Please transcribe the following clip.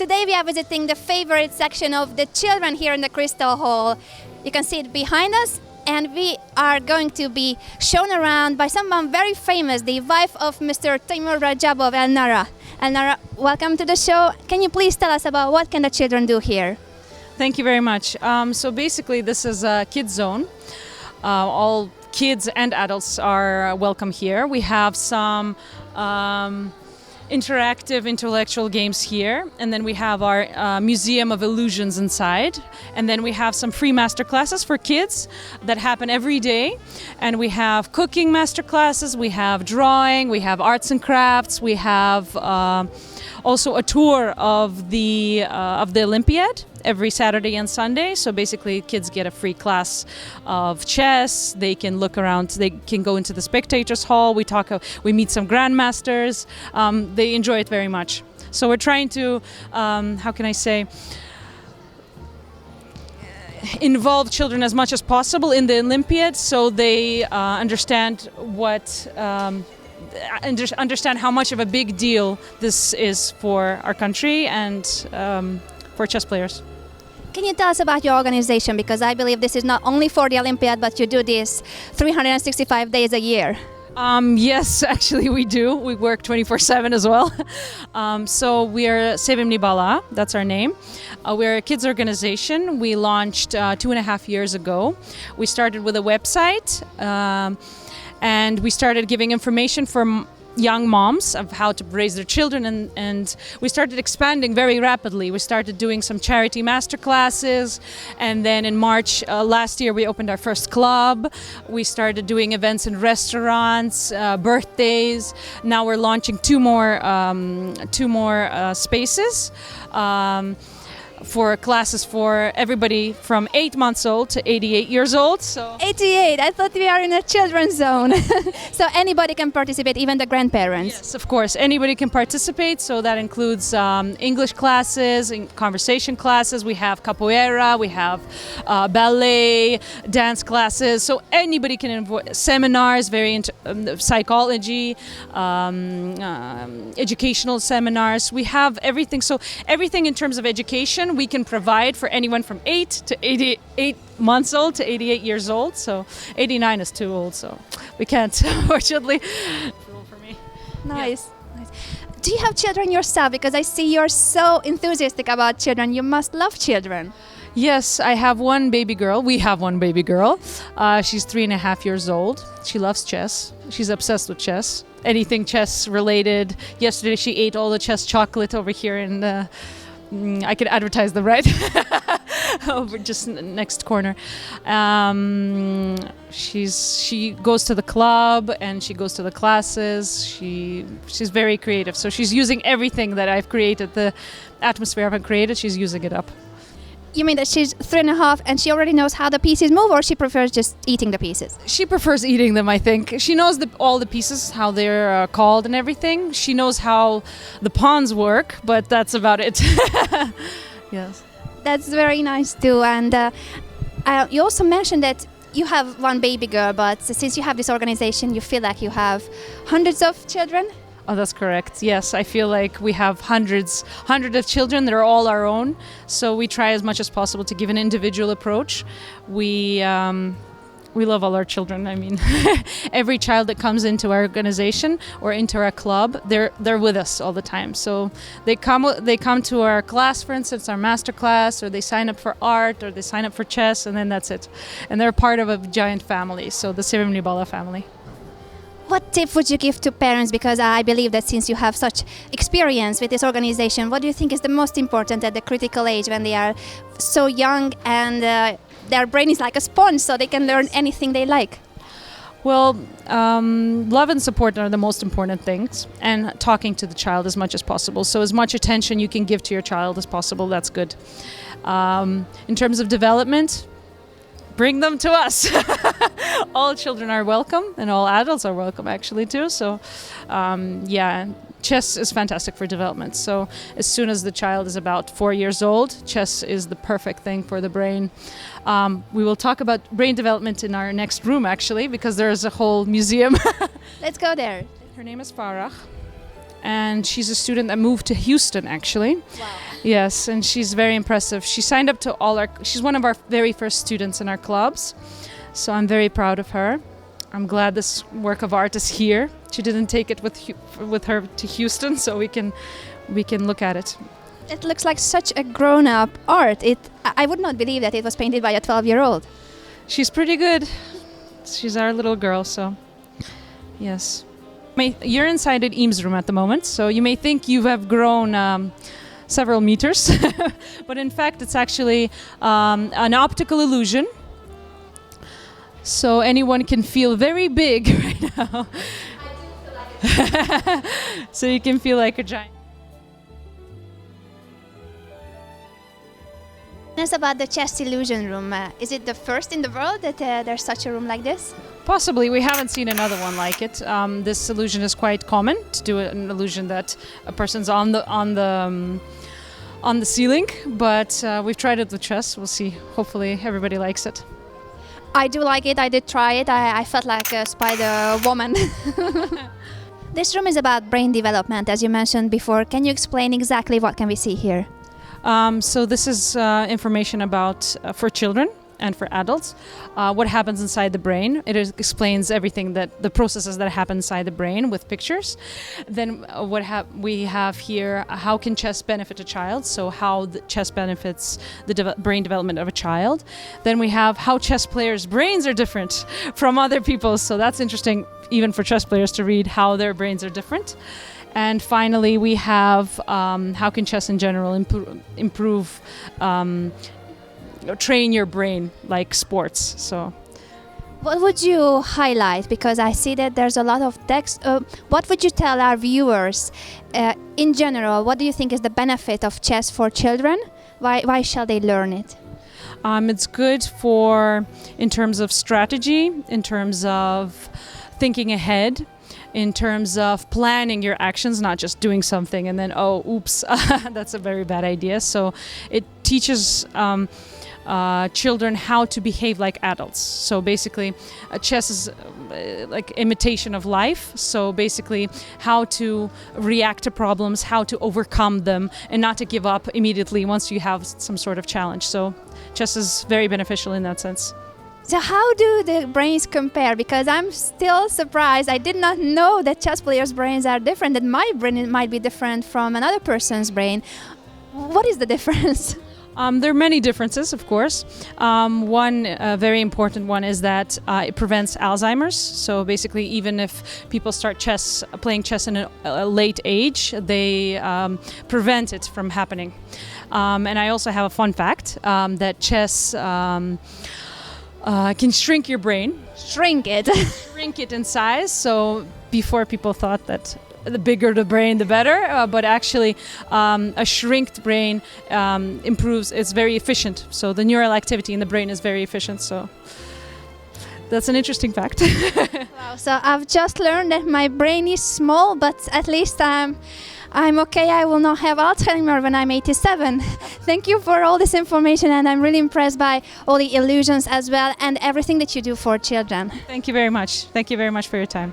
Today we are visiting the favorite section of the children here in the Crystal Hall. You can see it behind us, and we are going to be shown around by someone very famous, the wife of Mr. Timur Rajabov, Elnara. Elnara, welcome to the show. Can you please tell us about what can the children do here? Thank you very much. So basically this is a kids zone. All kids and adults are welcome here. We have some interactive intellectual games here, and then we have our Museum of Illusions inside, and then we have some free master classes for kids that happen every day, and we have cooking master classes, we have drawing, we have arts and crafts, we have also a tour of the Olympiad every Saturday and Sunday. So basically kids get a free class of chess. They can look around, they can go into the spectators hall. We meet some grandmasters. They enjoy it very much. So we're trying to, involve children as much as possible in the Olympiad, so they understand understand how much of a big deal this is for our country and for chess players. Can you tell us about your organization? Because I believe this is not only for the Olympiad, but you do this 365 days a year. Yes, actually we do. We work 24/7 as well. So we are Sevimli Bala, that's our name. We're a kids organization. We launched 2.5 years ago. We started with a website, and we started giving information for young moms of how to raise their children, and we started expanding very rapidly. We started doing some charity master classes, and then in March last year we opened our first club. We started doing events in restaurants, birthdays. Now we're launching two more spaces for classes for everybody from 8 months old to 88 years old. So 88, I thought we are in a children's zone. So anybody can participate, even the grandparents? Yes, of course, anybody can participate. So that includes English classes, conversation classes. We have capoeira, we have ballet, dance classes. So anybody can seminars, psychology, educational seminars. We have everything. So everything in terms of education we can provide for anyone from 8 to 88 months old to 88 years old. So 89 is too old, so we can't, unfortunately. For me. Nice. Yeah. Nice. Do you have children yourself? Because I see you're so enthusiastic about children. You must love children. Yes, I have one baby girl. We have one baby girl. She's 3.5 years old. She loves chess. She's obsessed with chess. Anything chess related. Yesterday she ate all the chess chocolate over here in I could advertise them, right? Over just next corner. She goes to the club and she goes to the classes. She's very creative, so she's using everything that I've created, the atmosphere I've created. She's using it up. You mean that she's 3.5 and she already knows how the pieces move, or she prefers just eating the pieces? She prefers eating them, I think. She knows all the pieces, how they're called and everything. She knows how the pawns work, but that's about it. Yes. That's very nice too. And you also mentioned that you have one baby girl, but since you have this organization, you feel like you have hundreds of children? Oh, that's correct. Yes, I feel like we have hundreds of children that are all our own. So we try as much as possible to give an individual approach. We love all our children. I mean, every child that comes into our organization or into our club, they're with us all the time. So they come to our class, for instance, our master class, or they sign up for art, or they sign up for chess, and then that's it. And they're part of a giant family. So the Sevimli Bala family. What tip would you give to parents? Because I believe that since you have such experience with this organization, what do you think is the most important at the critical age when they are so young and their brain is like a sponge, so they can learn anything they like? Well, love and support are the most important things, and talking to the child as much as possible. So as much attention you can give to your child as possible, that's good. In terms of development, bring them to us. All children are welcome, and all adults are welcome actually too. So yeah, chess is fantastic for development. So as soon as the child is about 4 years old, chess is the perfect thing for the brain. We will talk about brain development in our next room actually, because there is a whole museum. Let's go there. Her name is Farah. and she's a student that moved to Houston, actually. Wow. Yes, and she's very impressive. She signed up to she's one of our very first students in our clubs, so I'm very proud of her. I'm glad this work of art is here. She didn't take it with her to Houston, so we can look at it. It looks like such a grown-up art. I would not believe that it was painted by a 12-year-old. She's pretty good. She's our little girl, so yes. You're inside at Eames' room at the moment, so you may think you have grown several meters, but in fact it's actually an optical illusion. So anyone can feel very big right now. I do feel like a giant. So you can feel like a giant. Tell us about the chest illusion room. Is it the first in the world that there's such a room like this? Possibly. We haven't seen another one like it. This illusion is quite common, to do an illusion that a person's on the ceiling, but we've tried it with chess. We'll see. Hopefully everybody likes it. I do like it. I did try it. I felt like a spider woman. This room is about brain development, as you mentioned before. Can you explain exactly what can we see here? So this is information about for children and for adults, what happens inside the brain. It explains everything the processes that happen inside the brain with pictures. Then we have here, how can chess benefit a child? So how the chess benefits the brain development of a child. Then we have how chess players' brains are different from other people's. So that's interesting, even for chess players to read how their brains are different. And finally, we have how can chess in general improve train your brain like sports. So, what would you highlight? Because I see that there's a lot of text. What would you tell our viewers in general? What do you think is the benefit of chess for children? Why shall they learn it? It's good in terms of strategy, in terms of thinking ahead, in terms of planning your actions, not just doing something and then, oh, oops, that's a very bad idea. So it teaches children how to behave like adults. So basically, chess is like imitation of life. So basically, how to react to problems, how to overcome them, and not to give up immediately once you have some sort of challenge. So chess is very beneficial in that sense. So how do the brains compare? Because I'm still surprised. I did not know that chess players' brains are different, that my brain might be different from another person's brain. What is the difference? There are many differences, of course. One very important one is that it prevents Alzheimer's. So basically, even if people start playing chess in a late age, they prevent it from happening. And I also have a fun fact that chess can shrink your brain. Shrink it. Shrink it in size. So before, people thought that the bigger the brain, the better. But actually, a shrinked brain improves. It's very efficient. So the neural activity in the brain is very efficient. So that's an interesting fact. Wow. So I've just learned that my brain is small, but at least I'm okay. I will not have Alzheimer's when I'm 87. Thank you for all this information, and I'm really impressed by all the illusions as well and everything that you do for children. Thank you very much. Thank you very much for your time.